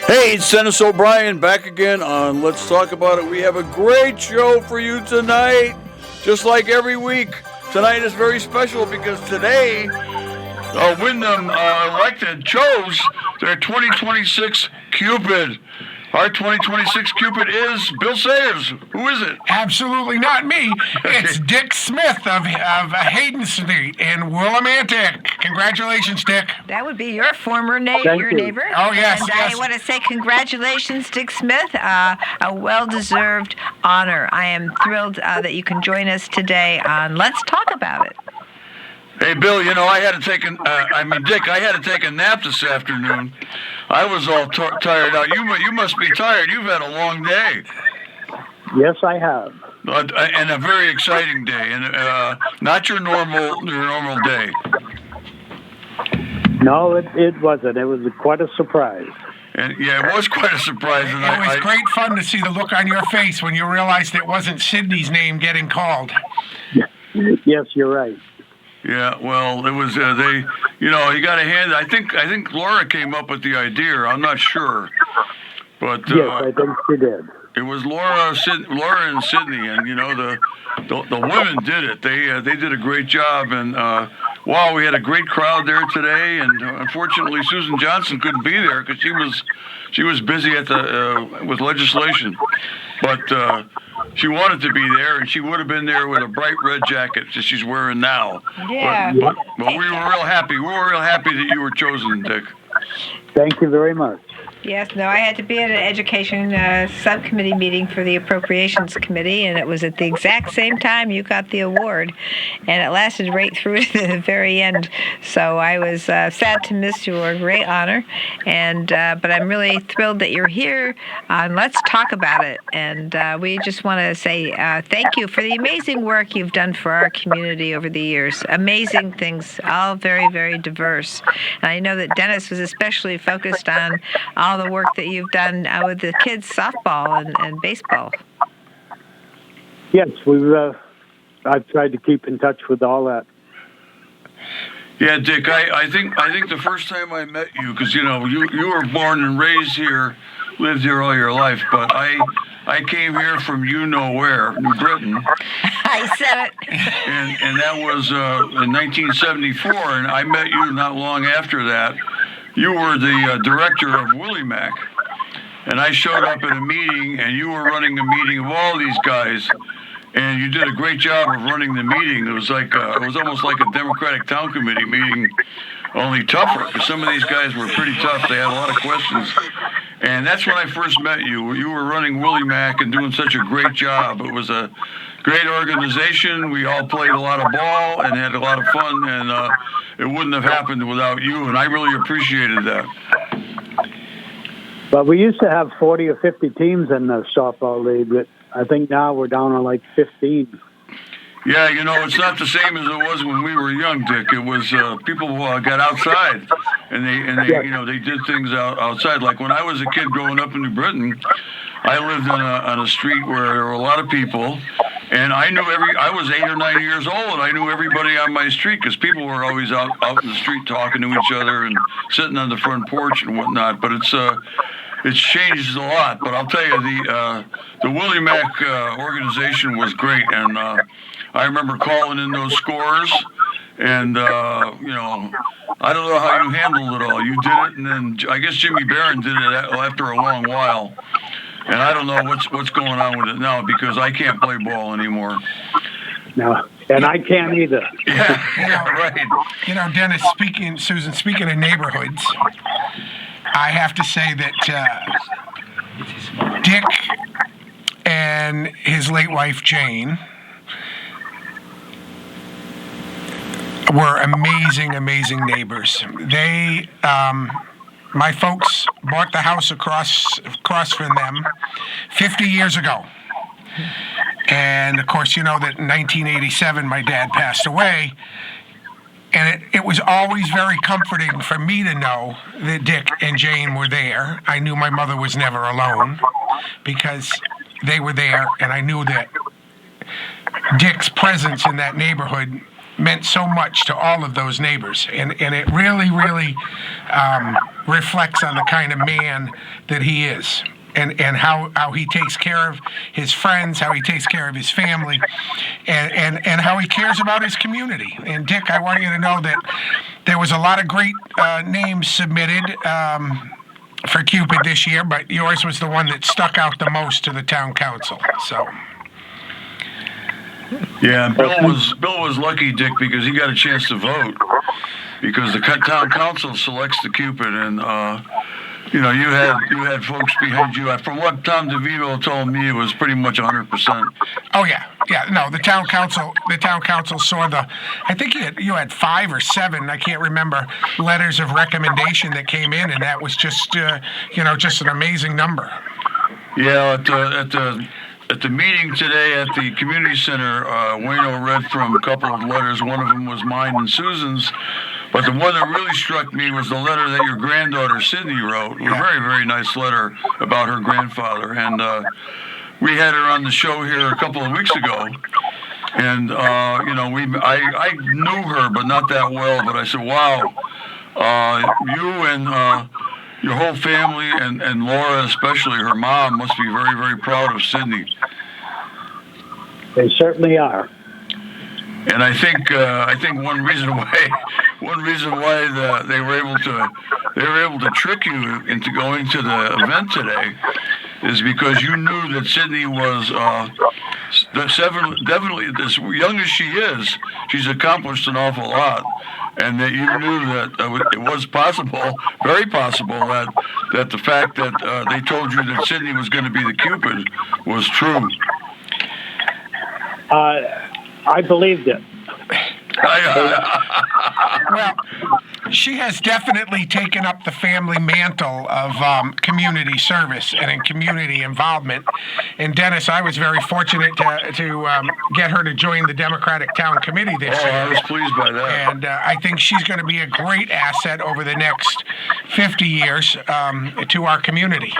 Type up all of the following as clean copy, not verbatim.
Hey, it's Dennis O'Brien back again on Let's Talk About It. We have a great show for you tonight, just like every week. Tonight is very special because today, Wyndham chose their 2026 Cupid. Our 2026 Cupid is Bill Sayers. Who is it? Absolutely not me. It's Dick Smith of Hayden Street in Willimantic. Congratulations, Dick. That would be your former your neighbor. Oh, yes, and yes. I want to say congratulations, Dick Smith. A well-deserved honor. I am thrilled that you can join us today on Let's Talk About It. Hey, Bill, Dick, I had to take a nap this afternoon. I was all tired out. You must be tired. You've had a long day. Yes, I have. And a very exciting day, and not your normal day. No, it wasn't. It was quite a surprise. And yeah, it was quite a surprise. And it was great fun to see the look on your face when you realized it wasn't Sydney's name getting called. Yes, you're right. Yeah, well, it was you got to hand. I think Laura came up with the idea. I'm not sure, but yes, I think she did. It was Laura and Sydney, and the women did it. They did a great job, and wow, we had a great crowd there today. And unfortunately, Susan Johnson couldn't be there because she was busy with legislation, but. She wanted to be there, and she would have been there with a bright red jacket that she's wearing now. Yeah. But we were real happy. We were real happy that you were chosen, Dick. Thank you very much. Yes, no, I had to be at an education subcommittee meeting for the Appropriations Committee, and it was at the exact same time you got the award, and it lasted right through to the very end. So I was sad to miss your great honor, and but I'm really thrilled that you're here. Let's talk about it, and we just want to say thank you for the amazing work you've done for our community over the years. Amazing things, all very, very diverse. And I know that Dennis was especially focused on all the work that you've done with the kids' softball and baseball. Yes, I've tried to keep in touch with all that. Yeah, Dick, I think the first time I met you, because you were born and raised here, lived here all your life, but I came here from where, New Britain. I said it. And that was in 1974, and I met you not long after that. You were the director of Willie Mac, and I showed up at a meeting, and you were running a meeting of all these guys, and you did a great job of running the meeting. It was almost like a Democratic Town Committee meeting, only tougher, because some of these guys were pretty tough. They had a lot of questions, and that's when I first met you. You were running Willie Mac and doing such a great job. It was a great organization. We all played a lot of ball and had a lot of fun, and it wouldn't have happened without you, and I really appreciated that. But we used to have 40 or 50 teams in the softball league, but I think now we're down to like 15. Yeah, it's not the same as it was when we were young, Dick. It was people got outside, and they did things outside. Like when I was a kid growing up in New Britain, I lived on a street where there were a lot of people, and I was 8 or 9 years old, and I knew everybody on my street because people were always out in the street talking to each other and sitting on the front porch and whatnot. But it's changed a lot. But I'll tell you, the Willie Mac organization was great, and I remember calling in those scores, and I don't know how you handled it all. You did it, and then I guess Jimmy Barron did it after a long while. And I don't know what's going on with it now because I can't play ball anymore. No, and I can't either. Yeah, right. Dennis, Susan, speaking of neighborhoods, I have to say that Dick and his late wife, Jane, were amazing, amazing neighbors. They... my folks bought the house across from them 50 years ago. And, of course, that in 1987 my dad passed away. And it was always very comforting for me to know that Dick and Jane were there. I knew my mother was never alone because they were there, and I knew that Dick's presence in that neighborhood meant so much to all of those neighbors. And it really, really reflects on the kind of man that he is. And how he takes care of his friends, how he takes care of his family, and how he cares about his community. And Dick, I want you to know that there was a lot of great names submitted for Cupid this year, but yours was the one that stuck out the most to the town council. So. Yeah, Bill was lucky, Dick, because he got a chance to vote because the town council selects the Cupid, and you know, you had folks behind you. From what Tom DeVivo told me, it was pretty much 100%. Oh yeah. No, the town council saw I think you had 5 or 7. I can't remember letters of recommendation that came in, and that was just just an amazing number. Yeah, at the meeting today at the community center, Wayno read from a couple of letters. One of them was mine and Susan's. But the one that really struck me was the letter that your granddaughter Sydney wrote. A very, very nice letter about her grandfather. And we had her on the show here a couple of weeks ago. And, I knew her, but not that well. But I said, wow, you and your whole family and Laura, especially her mom, must be very, very proud of Sydney. They certainly are. And I think one reason why they were able to trick you into going to the event today is because you knew that Sydney was definitely, as young as she is, she's accomplished an awful lot, and that you knew that it was possible, very possible, that the fact that they told you that Sydney was going to be the Cupid was true. I believed it. Well, she has definitely taken up the family mantle of community service and in community involvement. And Dennis, I was very fortunate to get her to join the Democratic Town Committee this year. I was pleased by that. And I think she's going to be a great asset over the next 50 years to our community.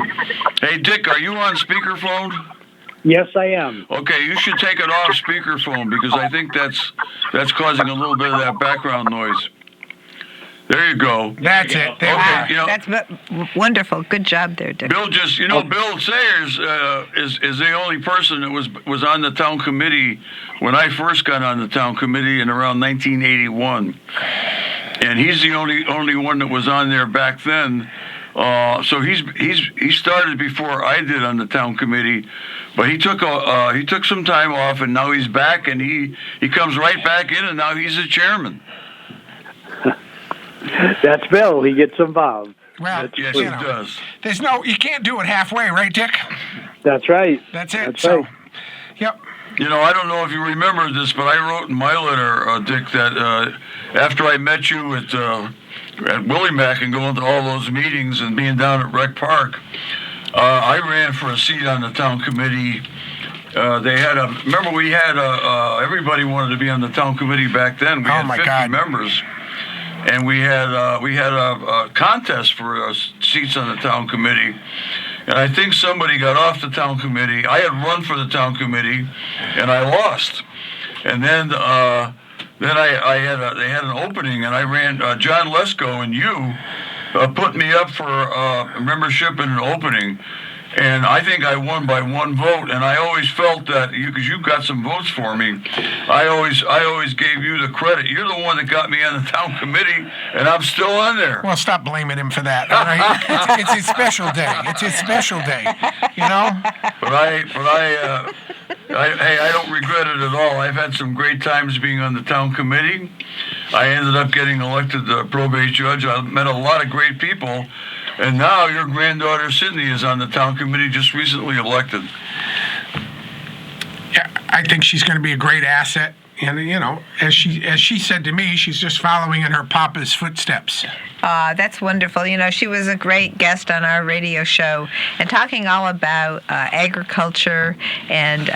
Hey, Dick, are you on speakerphone? Yes, I am. Okay, you should take it off speakerphone because I think that's causing a little bit of that background noise. There you go. That's it. There we are. That's wonderful. Good job there, Dick. Bill Bill Sayers is the only person that was on the town committee when I first got on the town committee in around 1981, and he's the only one that was on there back then. So he started before I did on the town committee, but he took some time off, and now he's back, and he comes right back in, and now he's the chairman. That's Bill. He gets involved. Well, yes, he does. You can't do it halfway, right, Dick? That's right. That's it. That's right. Yep. I don't know if you remember this, but I wrote in my letter, Dick, that after I met you at Willie Mac and going to all those meetings and being down at Rec Park, I ran for a seat on the town committee. We had everybody wanted to be on the town committee back then. We had 50 members. And we had a contest for seats on the town committee, and I think somebody got off the town committee. I had run for the town committee, and I lost. And then they had an opening, and I ran. John Lesko and you put me up for membership in an opening, and I think I won by one vote. And I always felt that because you got some votes for me, I always gave you the credit. You're the one that got me on the town committee, and I'm still on there. Well, stop blaming him for that. All right, it's his special day. It's his special day. But I don't regret it at all. I've had some great times being on the town committee. I ended up getting elected the probate judge. I met a lot of great people. And now your granddaughter Sydney is on the town committee, just recently elected. Yeah, I think she's going to be a great asset. And as she said to me, she's just following in her papa's footsteps. That's wonderful. She was a great guest on our radio show and talking all about agriculture and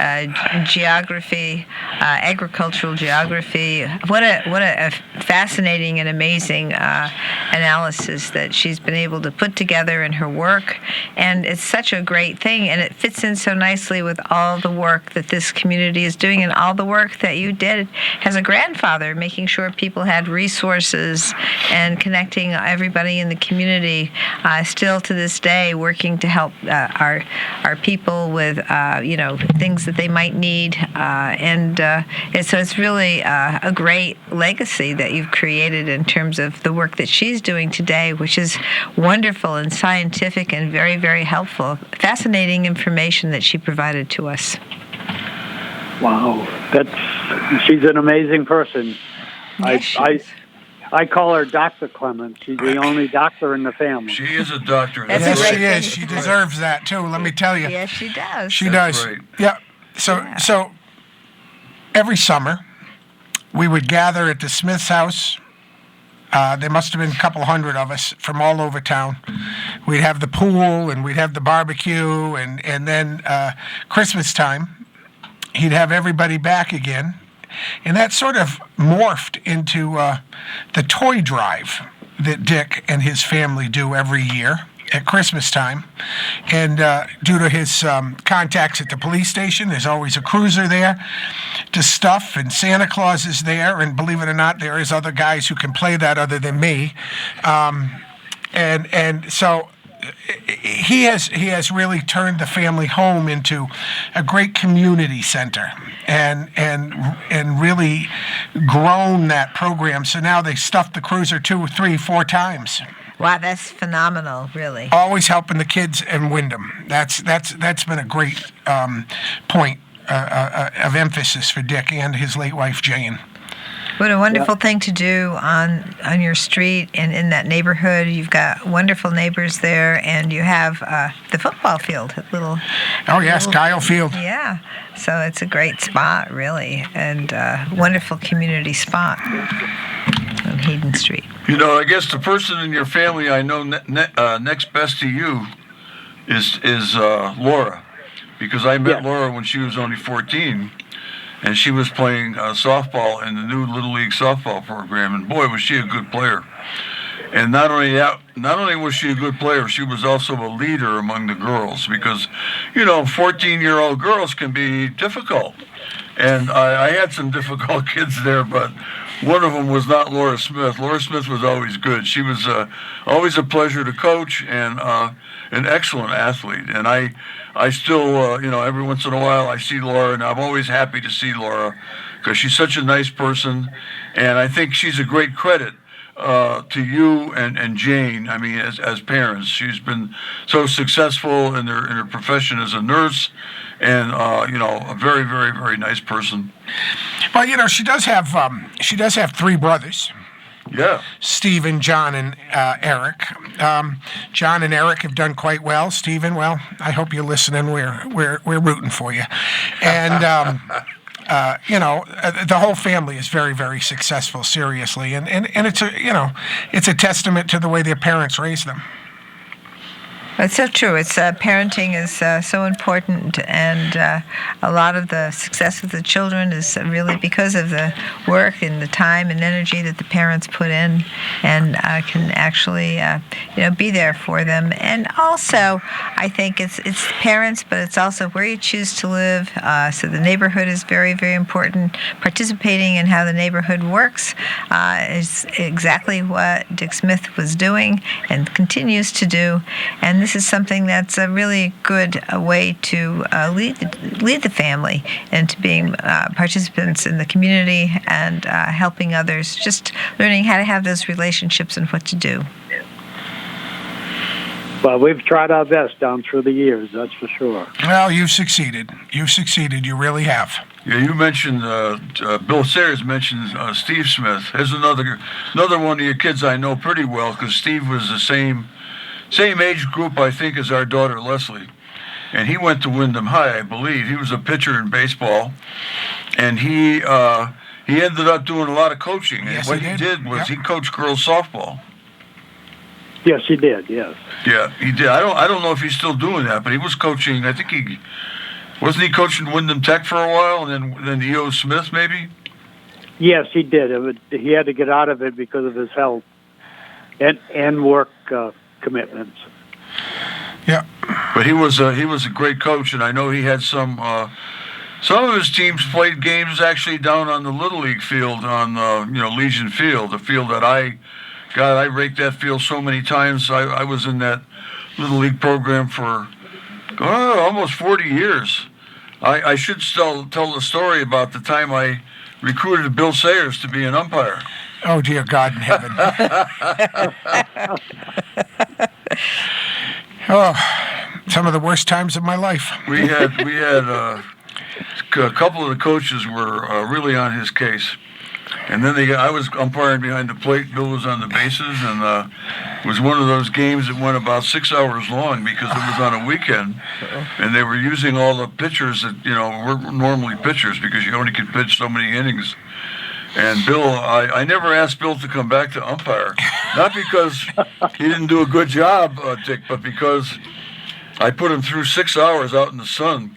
geography, agricultural geography. What a fascinating and amazing analysis that she's been able to put together in her work. And it's such a great thing, and it fits in so nicely with all the work that this community is doing and all the work that you did did as a grandfather, making sure people had resources and connecting everybody in the community. Still to this day, working to help our people with things that they might need, and so it's really a great legacy that you've created in terms of the work that she's doing today, which is wonderful and scientific and very, very helpful. Fascinating information that she provided to us. Wow, she's an amazing person. Yes, I call her Dr. Clements. She's the only doctor in the family. She is a doctor. That's Yes, a great she is. thing. She deserves that too. Let me tell you. Yes, she does. She That's does. right. Yeah. So every summer we would gather at the Smith's house. There must have been a couple hundred of us from all over town. We'd have the pool and we'd have the barbecue, and then Christmas time, he'd have everybody back again. And that sort of morphed into the toy drive that Dick and his family do every year at Christmas time. And due to his contacts at the police station, there's always a cruiser there to stuff, and Santa Claus is there. And believe it or not, there is other guys who can play that other than me. And so he has really turned the family home into a great community center, and really grown that program. So now they stuff the cruiser 2, 3, 4 times. Wow, that's phenomenal, really. Always helping the kids in Wyndham. That's been a great point of emphasis for Dick and his late wife Jane. What a wonderful thing to do on your street and in that neighborhood. You've got wonderful neighbors there, and you have the football field. Oh yes, Kyle Field. Yeah, so it's a great spot, really, and wonderful community spot on Hayden Street. You know, I guess the person in your family I know next best to you is Laura, because I met Laura when she was only 14. And she was playing softball in the new Little League softball program, and boy, was she a good player. And not only was she a good player, she was also a leader among the girls, because, 14-year-old girls can be difficult. And I had some difficult kids there, but one of them was not Laura Smith. Laura Smith was always good. She was always a pleasure to coach, and an excellent athlete. And I still, every once in a while I see Laura, and I'm always happy to see Laura because she's such a nice person, and I think she's a great credit to you and Jane. I mean, as parents, she's been so successful in her profession as a nurse, and a very, very, very nice person. Well, she does have 3 brothers. Yeah. Stephen, John, and Eric. John and Eric have done quite well. Stephen, well, I hope you're listening. We're rooting for you. And the whole family is very, very successful. Seriously, and it's a testament to the way their parents raised them. It's so true. It's parenting is so important, and a lot of the success of the children is really because of the work and the time and energy that the parents put in, and can actually be there for them. And also, I think it's parents, but it's also where you choose to live. So the neighborhood is very, very important. Participating in how the neighborhood works is exactly what Dick Smith was doing and continues to do. And this is something that's a really good way to lead the family into being participants in the community and helping others, just learning how to have those relationships and what to do. Well, we've tried our best down through the years, that's for sure. Well, you've succeeded. You've succeeded. You really have. Yeah, you mentioned Bill Sayers mentioned Steve Smith. There's another one of your kids I know pretty well, because Steve was the same age group, I think, as our daughter Leslie, and he went to Wyndham High, I believe. He was a pitcher in baseball, and he ended up doing a lot of coaching. Yes, and what he he did. did was Yep. he coached girls softball. Yes, he did, yes. Yeah, he did. I don't know if he's still doing that, but he was coaching. I think he wasn't coaching Wyndham Tech for a while, and then E.O. Smith maybe. Yes, he did. He had to get out of it because of his health and work commitments. Yeah. But he was a great coach, and I know he had some Some of his teams played games actually down on the Little League field on Legion Field, the field that I raked that field so many times. I was in that Little League program for almost 40 years. I should still tell the story about the time I recruited Bill Sayers to be an umpire. Oh, dear God in heaven. Oh, some of the worst times of my life. We had a couple of the coaches were really on his case, and then I was umpiring behind the plate. Bill was on the bases, and it was one of those games that went about 6 hours long because it was on a weekend, and they were using all the pitchers that were normally pitchers because you only could pitch so many innings. And Bill, I never asked Bill to come back to umpire, not because he didn't do a good job, Dick, but because I put him through 6 hours out in the sun,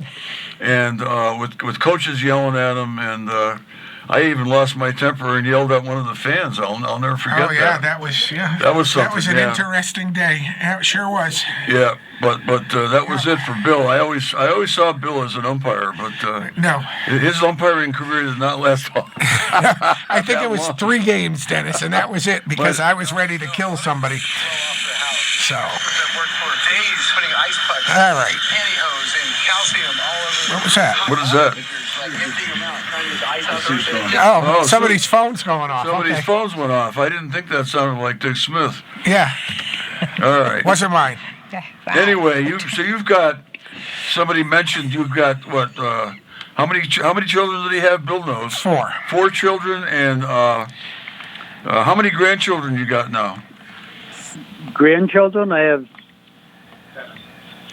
and with coaches yelling at him, and I even lost my temper and yelled at one of the fans. I'll never forget that. Oh yeah, that was something. That was an yeah. interesting day. Yeah, it sure was. Yeah, but that was it for Bill. I always saw Bill as an umpire, but No, his umpiring career did not last long. I think it was 3 games, Dennis, and that was it because I was ready to kill somebody. So. All right. What was that? What is that? Oh, somebody's phone's going off. Somebody's Okay. phones went off. I didn't think that sounded like Dick Smith. Yeah, All right. wasn't mine. Anyway, you've got somebody mentioned you've got what? How many children did he have? Bill knows. 4. 4 children, and how many grandchildren you got now? Grandchildren, I have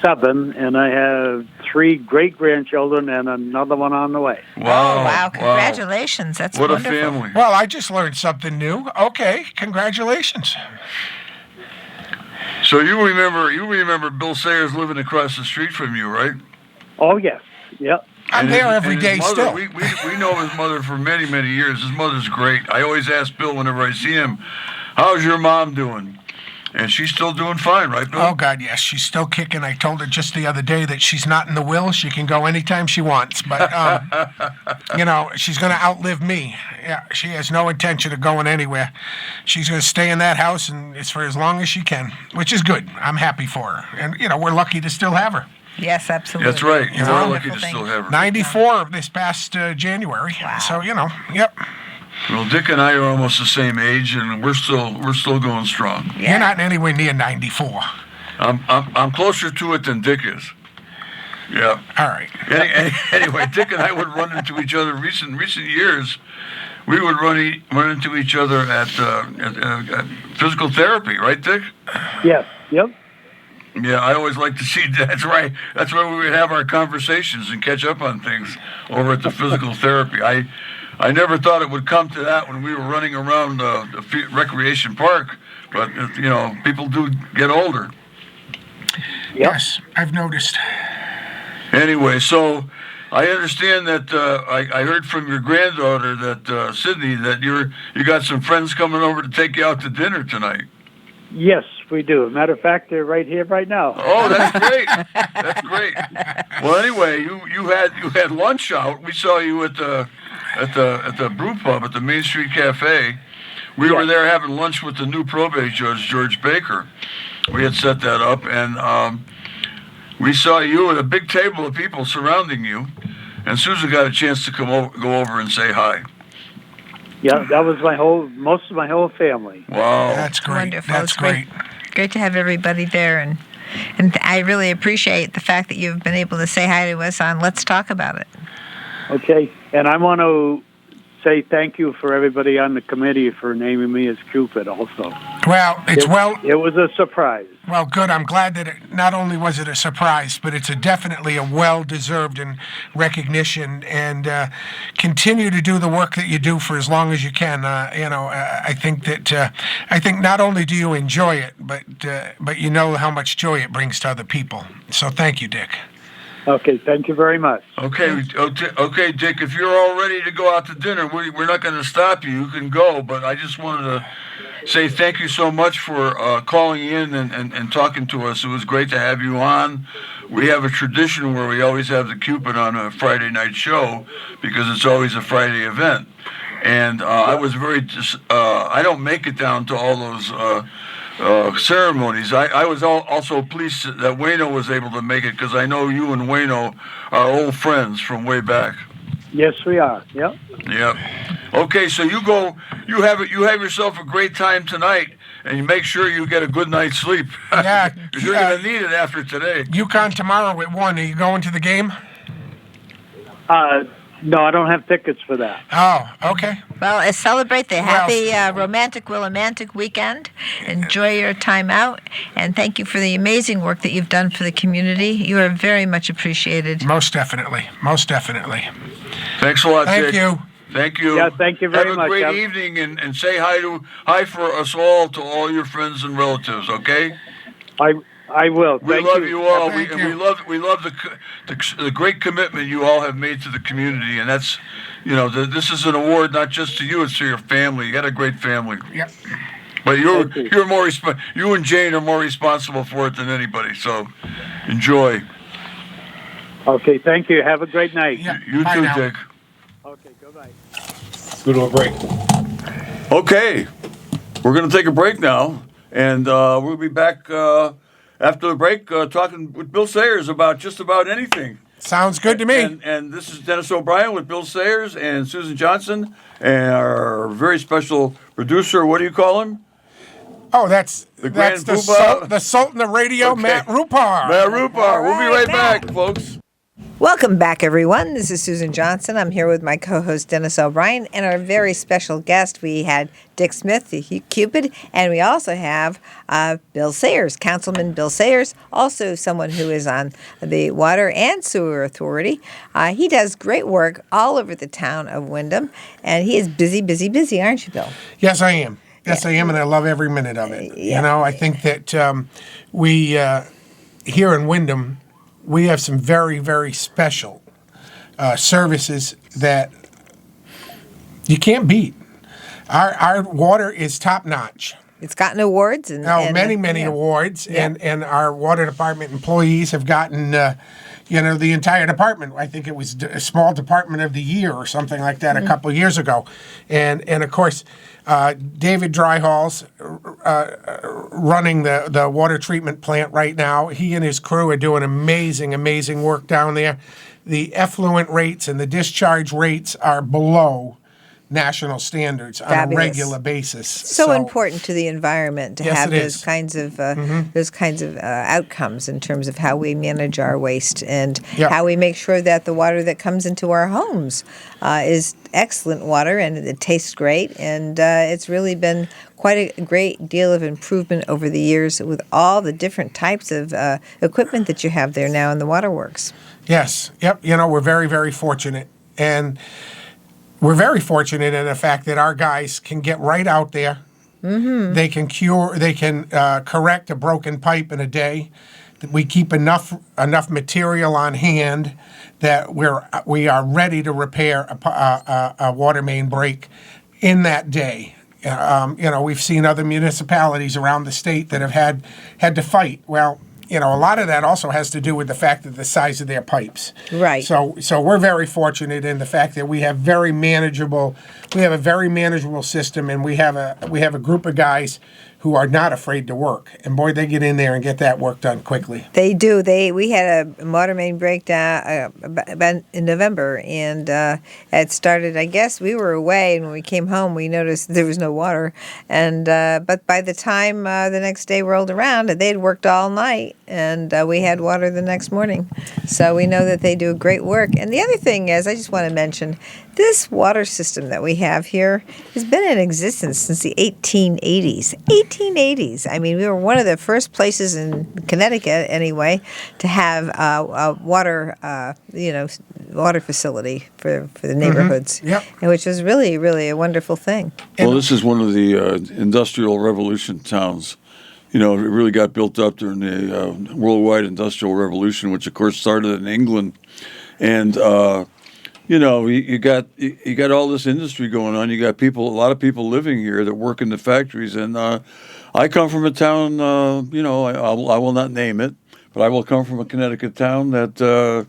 7, and I have 3 great-grandchildren and another one on the way. Wow! Oh, wow. Congratulations. That's What wonderful. a family! Well, I just learned something new. Okay, congratulations. So you remember Bill Sayers living across the street from you, right? Oh, yes. Yep. I'm And there his- every and his day mother, still. We know his mother for many, many years. His mother's great. I always ask Bill whenever I see him, how's your mom doing? And she's still doing fine, right, Bill? Oh, God, yes. She's still kicking. I told her just the other day that she's not in the will. She can go anytime she wants. But, she's going to outlive me. Yeah, she has no intention of going anywhere. She's going to stay in that house, and it's for as long as she can, which is good. I'm happy for her. And, we're lucky to still have her. Yes, absolutely. That's right. It's You a are wonderful lucky to thing. still have her. 94 this past January. Wow. So, yep. Well, Dick and I are almost the same age, and we're still going strong. Yeah. You're not anywhere near 94. I'm closer to it than Dick is. Yeah. All right. Anyway, Dick and I would run into each other recent years. We would run into each other at physical therapy, right, Dick? Yes. Yep. Yeah, I always like to see. That's right. That's where we would have our conversations and catch up on things over at the physical therapy. I never thought it would come to that when we were running around the recreation park, but people do get older. Yep. Yes, I've noticed. Anyway, so I understand that I heard from your granddaughter that Sydney that you got some friends coming over to take you out to dinner tonight. Yes, we do. As a matter of fact, they're right here, right now. Oh, that's great. That's great. Well, anyway, you had lunch out. We saw you at the brew pub at the Main Street Cafe. We were there having lunch with the new probate judge, George Baker. We had set that up, and we saw you at a big table of people surrounding you. And Susan got a chance to go over and say hi. Yeah, that was most of my whole family. Wow. That's great. Wonderful. That's It's great. great. Great to have everybody there, and I really appreciate the fact that you've been able to say hi to us on Let's Talk About It. Okay, and I want to say thank you for everybody on the committee for naming me as Cupid also. Well, It was a surprise. Well, good. I'm glad that not only was it a surprise, but it's definitely a well-deserved recognition. And continue to do the work that you do for as long as you can. I think that I think not only do you enjoy it, but you know how much joy it brings to other people. So thank you, Dick. Okay, thank you very much. Okay, Dick. If you're all ready to go out to dinner, we're not going to stop you. You can go, but I just wanted to say thank you so much for calling in and talking to us. It was great to have you on. We have a tradition where we always have the Cupid on a Friday night show because it's always a Friday event. And I was I don't make it down to all those ceremonies. I was also pleased that Wayno was able to make it because I know you and Wayno are old friends from way back. Yes, we are. Yep. Yep. Okay, so you have yourself a great time tonight, and you make sure you get a good night's sleep. Yeah. 'Cause you're going to need it after today. UConn tomorrow at 1. Are you going to the game? No, I don't have tickets for that. Oh, okay. Well, celebrate the happy romantic Willimantic weekend. Enjoy your time out, and thank you for the amazing work that you've done for the community. You are very much appreciated. Most definitely. Most definitely. Thanks a lot, Thank Dick. you. Thank you. Yeah, thank you very much. Have a great evening, and say hi for us all to all your friends and relatives. Okay. I will. We Thank love you all. Thank We you. love the great commitment you all have made to the community, and that's this is an award not just to you, it's to your family. You got a great family. Yep. But Thank you. you're more you and Jane are more responsible for it than anybody. So enjoy. Okay, thank you. Have a great night. Yeah. You Bye too, now. Dick. Okay, goodbye. Go to a break. Okay, we're going to take a break now, and we'll be back after the break talking with Bill Sayers about just about anything. Sounds good to me. And this is Dennis O'Brien with Bill Sayers and Susan Johnson and our very special producer. What do you call him? Oh, that's Grand the Poobah? the Sultan of Radio, Okay. Matt Rupar. Matt Rupar. We'll be right Matt. back, folks. Welcome back, everyone. This is Susan Johnson. I'm here with my co-host Dennis O'Brien and our very special guest. We had Dick Smith, the Cupid, and we also have Bill Sayers, Councilman Bill Sayers, also someone who is on the Water and Sewer Authority. He does great work all over the town of Wyndham, and he is busy, busy, busy, aren't you, Bill? Yes, I am. Yes, I am, and I love every minute of it. Yeah. You know, I think that we here in Wyndham, we have some very, very special services that you can't beat. Our water is top notch. It's gotten awards. And Many yeah. awards, Yeah. and our water department employees have gotten, the entire department. I think it was a small department of the year or something like that a couple years ago, and of course, David Dryhall's running the water treatment plant right now. He and his crew are doing amazing work down there. The effluent rates and the discharge rates are below national standards on Fabulous. a regular basis. So important to the environment to Yes, have it those is. kinds of outcomes in terms of how we manage our waste and Yeah. how we make sure that the water that comes into our homes is excellent water and it tastes great. And it's really been quite a great deal of improvement over the years with all the different types of equipment that you have there now in the waterworks. Yes. Yep. We're very, very fortunate. And we're very fortunate in the fact that our guys can get right out there. Mm-hmm. They can correct a broken pipe in a day. We keep enough material on hand that we are ready to repair a water main break in that day. We've seen other municipalities around the state that have had to fight. Well, a lot of that also has to do with the fact of the size of their pipes. Right. So we're very fortunate in the fact that we have a very manageable system, and we have a group of guys who are not afraid to work. And boy, they get in there and get that work done quickly. They do. We had a water main breakdown in November, and it started. I guess we were away, and when we came home, we noticed there was no water. And but by the time the next day rolled around, they'd worked all night, and we had water the next morning. So we know that they do great work. And the other thing is, I just want to mention, this water system that we have here has been in existence since the 1880s. 1880s. I mean, we were one of the first places in Connecticut, anyway, to have a water facility for the neighborhoods. Yep. And which was really, really a wonderful thing. Well, this is one of the industrial revolution towns. It really got built up during the worldwide industrial revolution, which of course started in England. And you got all this industry going on. You got a lot of people living here that work in the factories, and I come from a town. I will not name it, but I will come from a Connecticut town that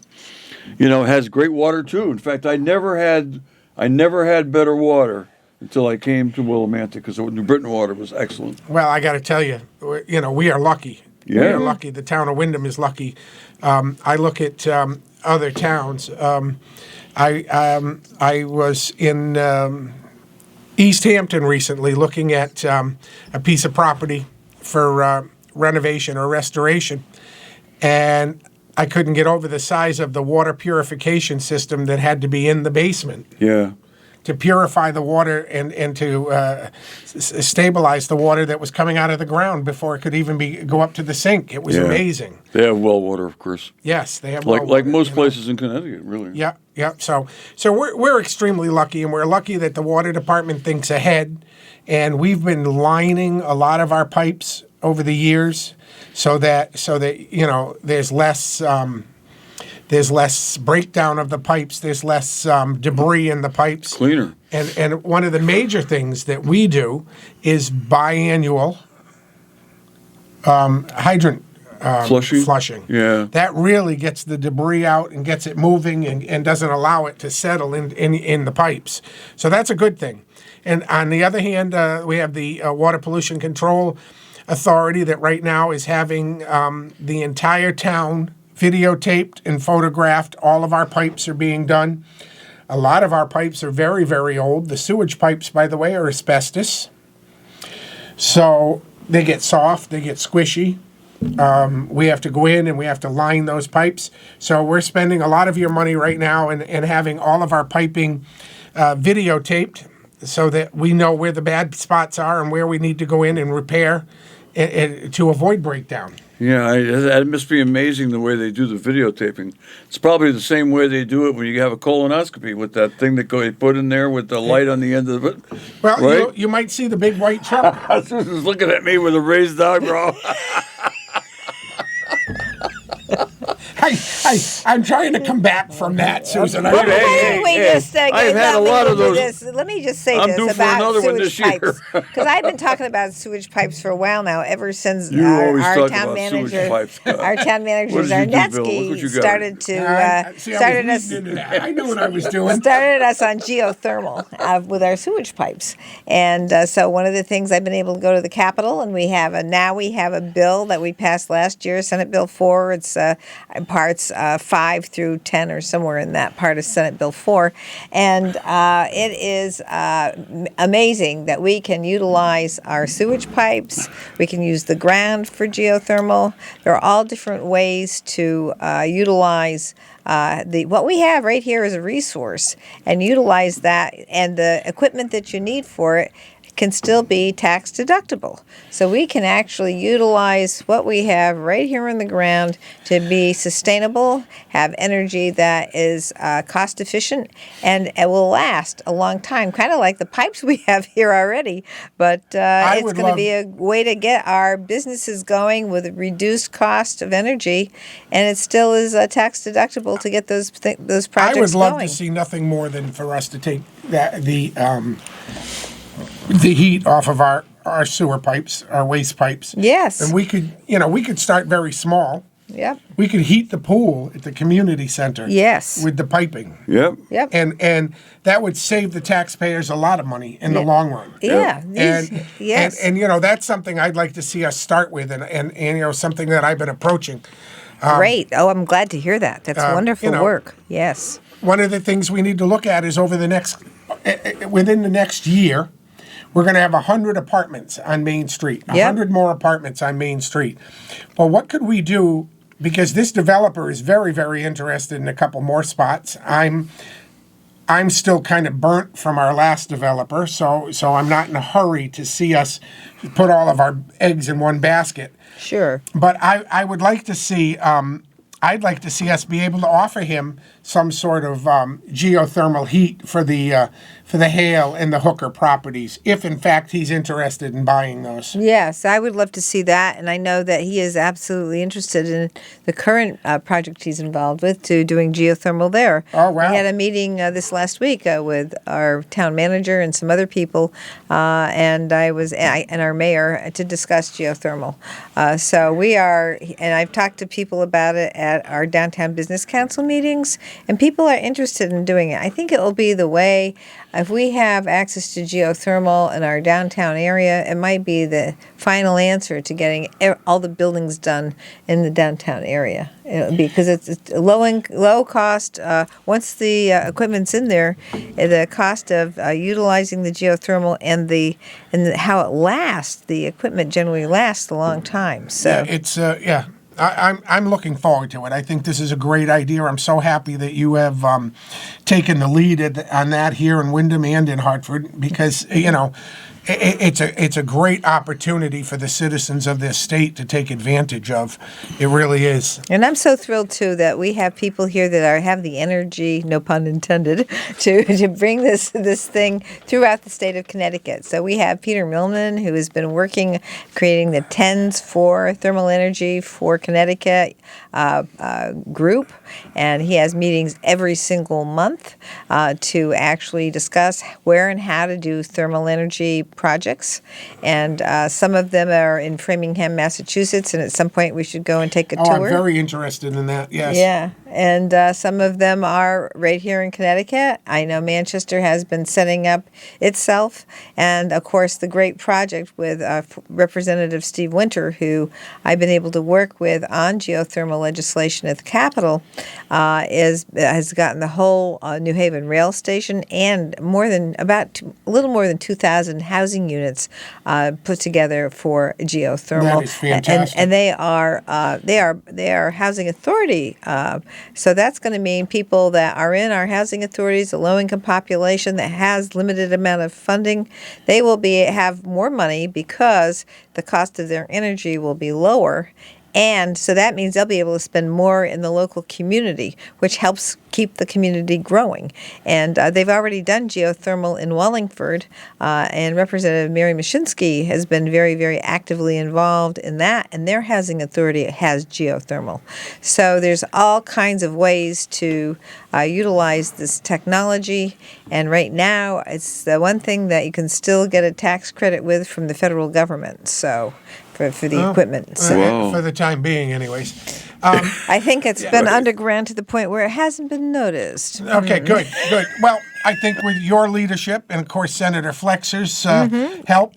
has great water too. In fact, I never had better water until I came to Willimantic, because the New Britain water was excellent. Well, I got to tell you, we are lucky. Yeah. We are lucky. The town of Wyndham is lucky. I look at other towns. I was in East Hampton recently looking at a piece of property for renovation or restoration, and I couldn't get over the size of the water purification system that had to be in the basement. Yeah. To purify the water and to stabilize the water that was coming out of the ground before it could even go up to the sink. It was amazing. They have well water, of course. Yes, they have Like well water, most places in Connecticut, really. Yeah. So we're extremely lucky, and we're lucky that the water department thinks ahead, and we've been lining a lot of our pipes over the years so that there's less breakdown of the pipes. There's less debris in the pipes. Cleaner. And one of the major things that we do is biannual hydrant flushing. Yeah. That really gets the debris out and gets it moving and doesn't allow it to settle in the pipes. So that's a good thing. And on the other hand, we have the Water Pollution Control Authority that right now is having the entire town videotaped and photographed. All of our pipes are being done. A lot of our pipes are very, very old. The sewage pipes, by the way, are asbestos. So they get soft, they get squishy. We have to go in and we have to line those pipes. So we're spending a lot of your money right now and having all of our piping videotaped so that we know where the bad spots are and where we need to go in and repair to avoid breakdown. Yeah, it must be amazing the way they do the videotaping. It's probably the same way they do it when you have a colonoscopy with that thing that they put in there with the light on the end of it. Well, right? you might see the big white truck. Susan's looking at me with a raised eyebrow. I'm trying to come back from that, Susan. I've had a lot of those. Let me just say I'm this due for about another one sewage this year. pipes, because I've been talking about sewage pipes for a while now, ever since You always our talk town about manager, sewage pipes. our town manager What did you do, Bill? Look what you Zarnetsky, got. started to started us. I knew what I was doing. Started us on geothermal with our sewage pipes, and so one of the things I've been able to go to the Capitol, and we have a bill that we passed last year, Senate Bill 4. It's parts 5 through 10 or somewhere in that part of Senate Bill 4, and it is amazing that we can utilize our sewage pipes. We can use the ground for geothermal. There are all different ways to utilize what we have right here is a resource, and utilize that, and the equipment that you need for it can still be tax deductible. So we can actually utilize what we have right here in the ground to be sustainable, have energy that is cost efficient, and it will last a long time, kind of like the pipes we have here already. But it's going to be a way to get our businesses going with a reduced cost of energy, and it still is tax deductible to get those projects going. I would love to see nothing more than for us to take the heat off of our sewer pipes, our waste pipes. Yes. And we could start very small. Yep. We could heat the pool at the community center. Yes. With the piping. Yep. Yep. And that would save the taxpayers a lot of money in the long run. Yeah. Yes. And that's something I'd like to see us start with, and something that I've been approaching. Great. Oh, I'm glad to hear that. That's wonderful work. Yes. One of the things we need to look at is within the next year, we're going to have 100 apartments on Main Street, 100 more apartments on Main Street. Well, what could we do? Because this developer is very, very interested in a couple more spots. I'm still kind of burnt from our last developer, so I'm not in a hurry to see us put all of our eggs in one basket. Sure. But I would like to see I'd like to see us be able to offer him some sort of geothermal heat for the Hale and the Hooker properties, if in fact he's interested in buying those. Yes, I would love to see that, and I know that he is absolutely interested in the current project he's involved with, to doing geothermal there. Oh, wow. We had a meeting this last week with our town manager and some other people, and and our mayor to discuss geothermal. So we are, and I've talked to people about it at our downtown business council meetings, and people are interested in doing it. I think it will be the way. If we have access to geothermal in our downtown area, it might be the final answer to getting all the buildings done in the downtown area. Because it's low cost. Once the equipment's in there, the cost of utilizing the geothermal and how it lasts, the equipment generally lasts a long time. So It's I'm looking forward to it. I think this is a great idea. I'm so happy that you have taken the lead on that here in Wyndham and in Hartford, because it's a great opportunity for the citizens of this state to take advantage of. It really is. And I'm so thrilled too that we have people here that have the energy, no pun intended, to bring this thing throughout the state of Connecticut. So we have Peter Millman, who has been working creating the TENS for thermal energy for Connecticut group, and he has meetings every single month to actually discuss where and how to do thermal energy projects. And some of them are in Framingham, Massachusetts, and at some point we should go and take a tour. I'm very interested in that, yes. Yeah, and some of them are right here in Connecticut. I know Manchester has been setting up itself, and of course the great project with Representative Steve Winter, who I've been able to work with on geothermal legislation at the Capitol, has gotten the whole New Haven rail station and a little more than 2,000 housing units put together for geothermal. That is fantastic. And they are housing authority. So that's going to mean people that are in our housing authorities, a low-income population that has limited amount of funding, they will have more money because the cost of their energy will be lower. And so that means they'll be able to spend more in the local community, which helps keep the community growing. And they've already done geothermal in Wallingford, and Representative Mary Mashinsky has been very, very actively involved in that, and their housing authority has geothermal. So there's all kinds of ways to utilize this technology, and right now it's the one thing that you can still get a tax credit with from the federal government. So for the equipment. So For the time being, anyways. I think it's been underground to the point where it hasn't been noticed. Okay, good. Well, I think with your leadership and, of course, Senator Flexer's help,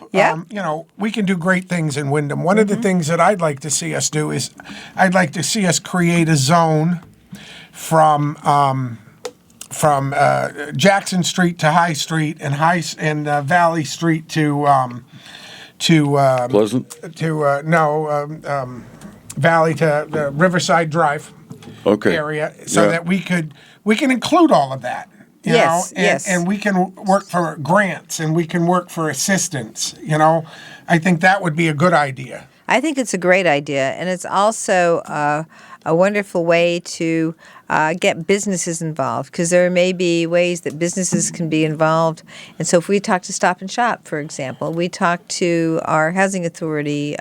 we can do great things in Wyndham. One of the things that I'd like to see us do is I'd like to see us create a zone from Jackson Street to High Street and Valley Street to Pleasant? Valley to Riverside Drive area, so that we can include all of that. You know, and we can work for grants and we can work for assistance. I think that would be a good idea. I think it's a great idea, and it's also a wonderful way to get businesses involved, because there may be ways that businesses can be involved. And so if we talk to Stop and Shop, for example, we talk to our Housing Authority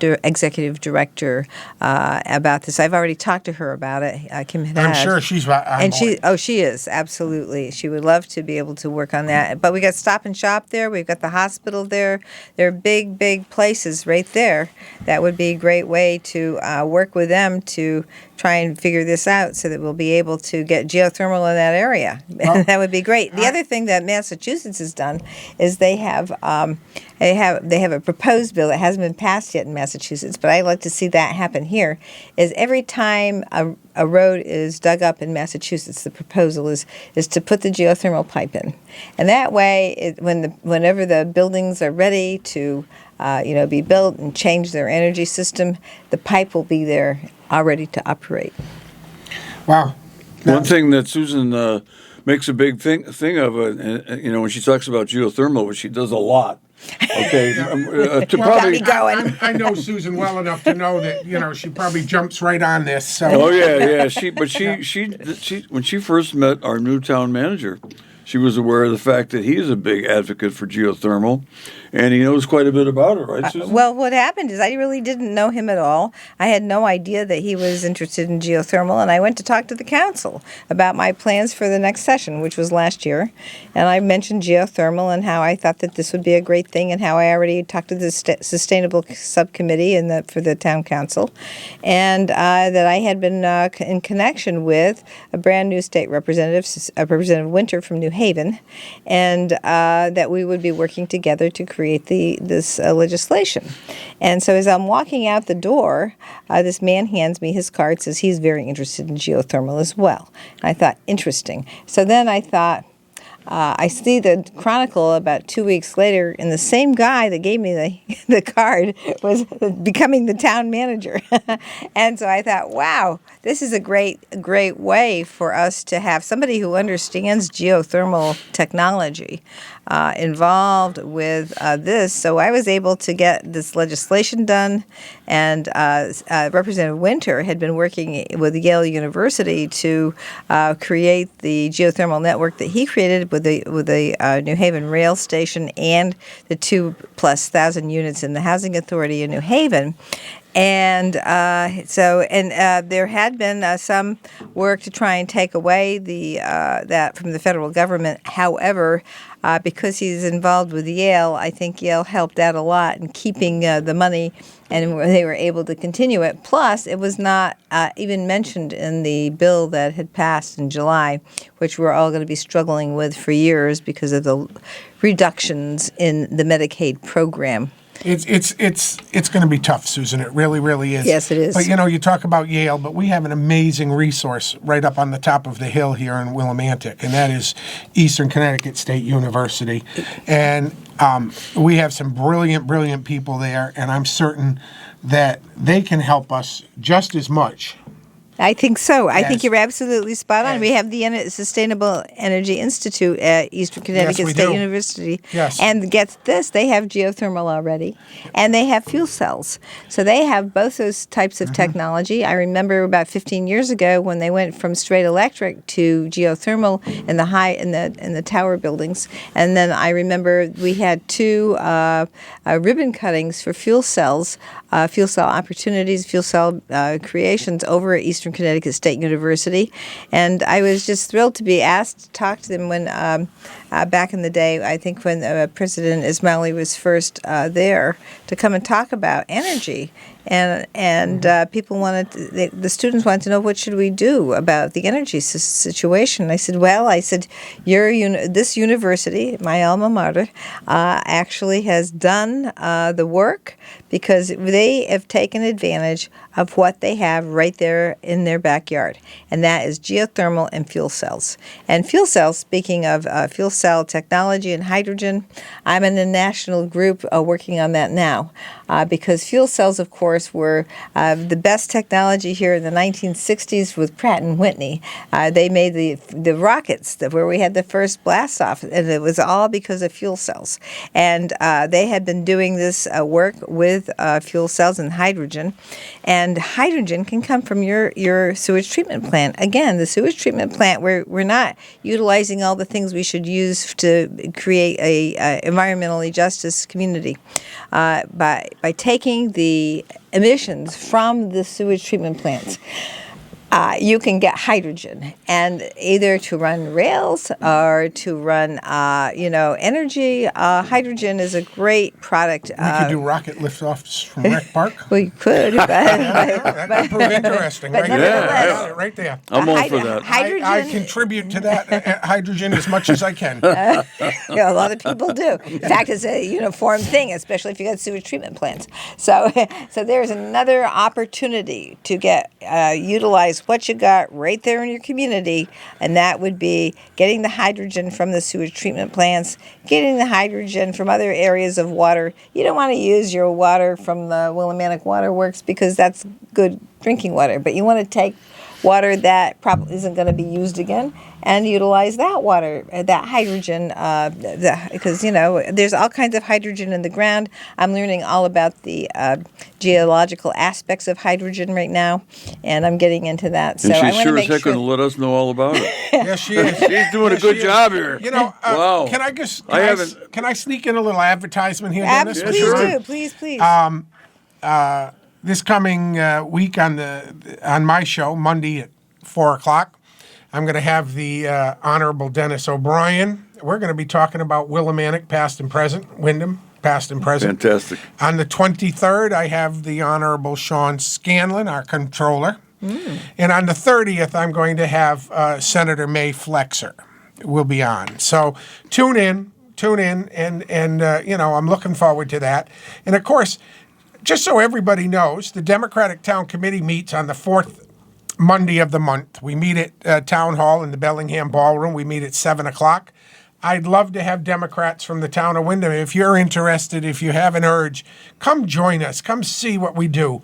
executive director about this. I've already talked to her about it, Kim Haddad. I'm sure she's on board. She is, absolutely. She would love to be able to work on that. But we got Stop and Shop there. We've got the hospital there. There are big, big places right there. That would be a great way to work with them to try and figure this out so that we'll be able to get geothermal in that area. Well, that would be great. The other thing that Massachusetts has done is they have a proposed bill that hasn't been passed yet in Massachusetts, but I'd like to see that happen here, is every time a road is dug up in Massachusetts, the proposal is to put the geothermal pipe in. And that way, whenever the buildings are ready to be built and change their energy system, the pipe will be there already to operate. Wow. One thing that Susan makes a big thing of, when she talks about geothermal, which she does a lot, Okay, to Got probably. me going. I know Susan well enough to know that she probably jumps right on this. So Oh yeah. She when she first met our new town manager, she was aware of the fact that he is a big advocate for geothermal, and he knows quite a bit about it, right, Susan? Well, what happened is I really didn't know him at all. I had no idea that he was interested in geothermal, and I went to talk to the council about my plans for the next session, which was last year. And I mentioned geothermal and how I thought that this would be a great thing, and how I already talked to the sustainable subcommittee for the town council, and that I had been in connection with a brand new state representative, Representative Winter from New Haven, and that we would be working together to create this legislation. And so as I'm walking out the door, this man hands me his card, says he's very interested in geothermal as well. And I thought, interesting. So then I thought, I see the Chronicle about 2 weeks later, and the same guy that gave me the card was becoming the town manager. And so I thought, wow, this is a great way for us to have somebody who understands geothermal technology involved with this. So I was able to get this legislation done, and Representative Winter had been working with Yale University to create the geothermal network that he created with the New Haven rail station and the 2,000+ units in the Housing Authority in New Haven. And there had been some work to try and take away that from the federal government. However, because he's involved with Yale, I think Yale helped out a lot in keeping the money, and they were able to continue it. Plus, it was not even mentioned in the bill that had passed in July, which we're all going to be struggling with for years because of the reductions in the Medicaid program. It's going to be tough, Susan. It really, really is. Yes, it is. But you talk about Yale, but we have an amazing resource right up on the top of the hill here in Willimantic, and that is Eastern Connecticut State University. And we have some brilliant people there, and I'm certain that they can help us just as much. I think so. I Yes. think you're absolutely spot on. Yes. We have the Sustainable Energy Institute at Eastern Connecticut we State do. University. Yes. And get this, they have geothermal already, and they have fuel cells. So they have both those types of technology. I remember about 15 years ago when they went from straight electric to geothermal in the tower buildings. And then I remember we had two ribbon cuttings for fuel cell opportunities, fuel cell creations over at Eastern Connecticut State University, and I was just thrilled to be asked to talk to them when back in the day, I think when President Ismaili was first there to come and talk about energy. And people the students wanted to know, what should we do about the energy situation? I said, this university, my alma mater, actually has done the work because they have taken advantage of what they have right there in their backyard, and that is geothermal and fuel cells. And fuel cells, speaking of fuel cell technology and hydrogen, I'm in a national group working on that now because fuel cells, of course, were the best technology here in the 1960s with Pratt & Whitney. They made the rockets where we had the first blast off, and it was all because of fuel cells. And they had been doing this work with fuel cells and hydrogen. And hydrogen can come from your sewage treatment plant. Again, the sewage treatment plant, we're not utilizing all the things we should use to create a environmentally justice community. By taking the emissions from the sewage treatment plants, you can get hydrogen, and either to run rails or to run, energy. Hydrogen is a great product. We could do rocket liftoffs from Rec Park. We could, That prove interesting, right? nevertheless- Right there. I'm all for that. Hydrogen. I contribute to that hydrogen as much as I can. A lot of people do. In fact, it's a uniform thing, especially if you got sewage treatment plants. So there's another opportunity to utilize what you got right there in your community, and that would be getting the hydrogen from the sewage treatment plants, getting the hydrogen from other areas of water. You don't want to use your water from the Willimantic Water Works because that's good drinking water, but you want to take water that probably isn't going to be used again, and utilize that water, that hydrogen, because there's all kinds of hydrogen in the ground. I'm learning all about the geological aspects of hydrogen right now, and I'm getting into that. So And I she's want to sure as make heck sure. going to let us know all about it. Yes, she is. She's doing a Yes, good she is. job here. Wow. Can I just? I haven't- Can I sneak in a little advertisement here, Dennis? Please sure. do, please. This coming week on my show, Monday at 4:00, I'm going to have the Honorable Dennis O'Brien. We're going to be talking about Willimantic, past and present, Wyndham, past and present. Fantastic. On the 23rd, I have the Honorable Sean Scanlon, our controller. And on the 30th, I'm going to have Senator May Flexer will be on. So tune in, and I'm looking forward to that. And of course, just so everybody knows, the Democratic Town Committee meets on the fourth Monday of the month. We meet at Town Hall in the Bellingham Ballroom. We meet at 7 o'clock. I'd love to have Democrats from the town of Wyndham. If you're interested, if you have an urge, come join us. Come see what we do.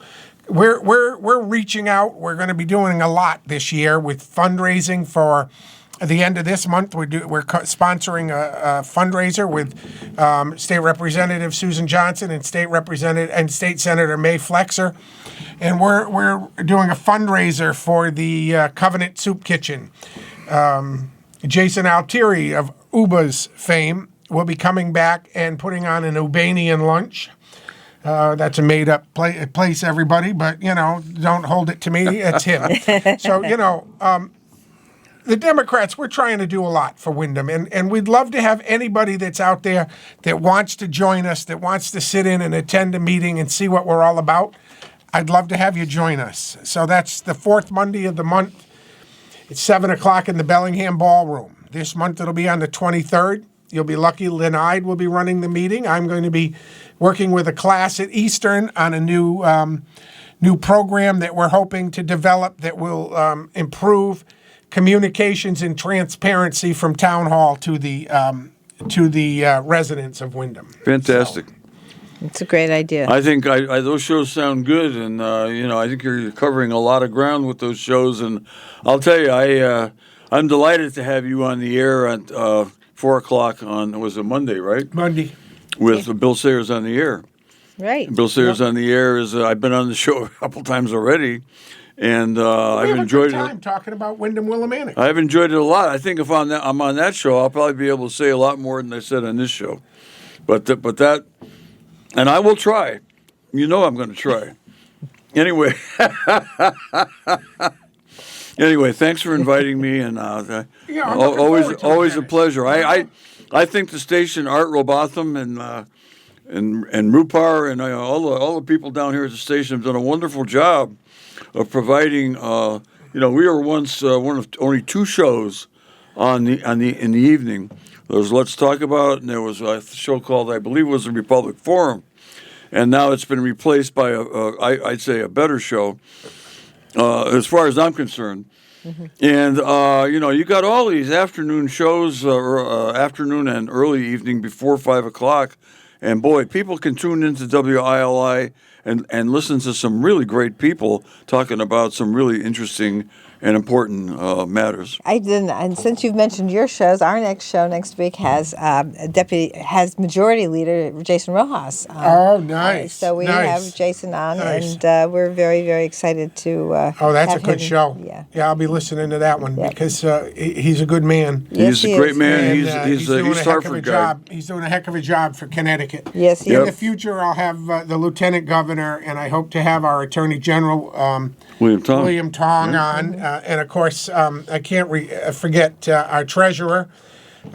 We're reaching out. We're going to be doing a lot this year with fundraising for the end of this month. We're sponsoring a fundraiser with State Representative Susan Johnson and State Senator May Flexer, and we're doing a fundraiser for the Covenant Soup Kitchen. Jason Altieri of Uba's fame will be coming back and putting on an Ubanian lunch. That's a made-up place, everybody, but, don't hold it to me. It's him. So, the Democrats, we're trying to do a lot for Wyndham, and we'd love to have anybody that's out there that wants to join us, that wants to sit in and attend a meeting and see what we're all about. I'd love to have you join us. So that's the fourth Monday of the month. It's 7 o'clock in the Bellingham Ballroom. This month it'll be on the 23rd. You'll be lucky. Lynn Ide will be running the meeting. I'm going to be working with a class at Eastern on a new program that we're hoping to develop that will improve communications and transparency from Town Hall to the residents of Wyndham. Fantastic. It's a great idea. I think those shows sound good, and I think you're covering a lot of ground with those shows. And I'll tell you, I'm delighted to have you on the air at 4:00 on, was it Monday, right? Monday. With Bill Sayers on the air. Right. Bill Sayers on the air is I've been on the show a couple times already, and I've enjoyed a good time it. talking about Wyndham Willimantic. I've enjoyed it a lot. I think if I'm on that show, I'll probably be able to say a lot more than I said on this show. But that, and I will try. I'm going to try. Anyway. Anyway, thanks for inviting me, and I'm looking forward to it, always a Dennis. pleasure. I think the station, Art Robotham and Rupar and all the people down here at the station have done a wonderful job of providing. We were once one of only two shows in the evening. There was Let's Talk About It, and there was a show called, I believe it was the Republic Forum, and now it's been replaced by I'd say a better show. As far as I'm concerned. Mm-hmm. And, you got all these afternoon shows, afternoon and early evening before 5 o'clock. And, boy, people can tune into WILI and listen to some really great people talking about some really interesting and important matters. I didn't, and since you've mentioned your shows, our next show next week has Majority Leader Jason Rojas. Nice. So we nice. have Jason on, Nice. and we're very, very excited to. That's a have good him. show. Yeah. I'll be listening to that one Yeah. because he's a good man. Yes, He's he a great is. man. And, He's doing a heck of a Hartford guy. job. He's doing a heck of a job for Connecticut. Yes, he In is. the future, I'll have the Lieutenant Governor, and I hope to have our Attorney General William Tong. on, and of course, I can't forget our Treasurer. He's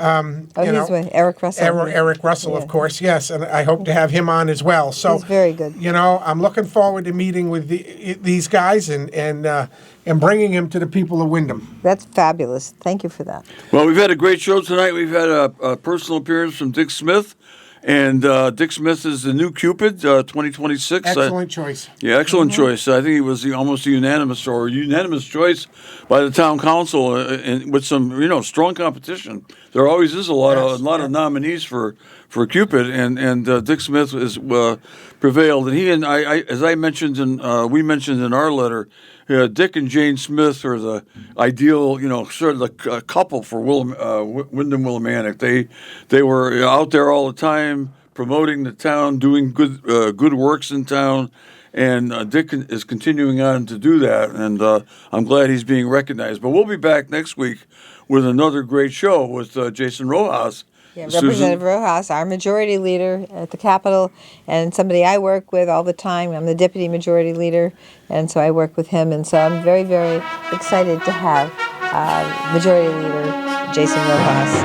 with Eric Russell. Eric Russell, Yeah. of course, yes, and I hope to have him on as well. So He's very good. I'm looking forward to meeting with these guys and bringing him to the people of Wyndham. That's fabulous. Thank you for that. Well, we've had a great show tonight. We've had a personal appearance from Dick Smith. And Dick Smith is the new Cupid, 2026. Excellent choice. Yeah, excellent choice. I think he was almost a unanimous choice by the town council, and with some strong competition. There always is a lot of nominees for Cupid, and Dick Smith is prevailed. And he and I as I mentioned we mentioned in our letter, Dick and Jane Smith are the ideal, sort of the couple for Wyndham Willimantic. They were out there all the time promoting the town, doing good works in town. And Dick is continuing on to do that, and I'm glad he's being recognized. But we'll be back next week with another great show with Jason Rojas. Yeah, Susan. Representative Rojas, our majority leader at the Capitol, and somebody I work with all the time. I'm the deputy majority leader, and so I work with him. And so I'm very, very excited to have majority leader Jason Rojas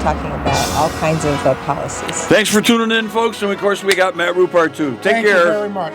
talking about all kinds of policies. Thanks for tuning in, folks. And, of course, we got Matt Rupart, too. Take care. Thank you very much.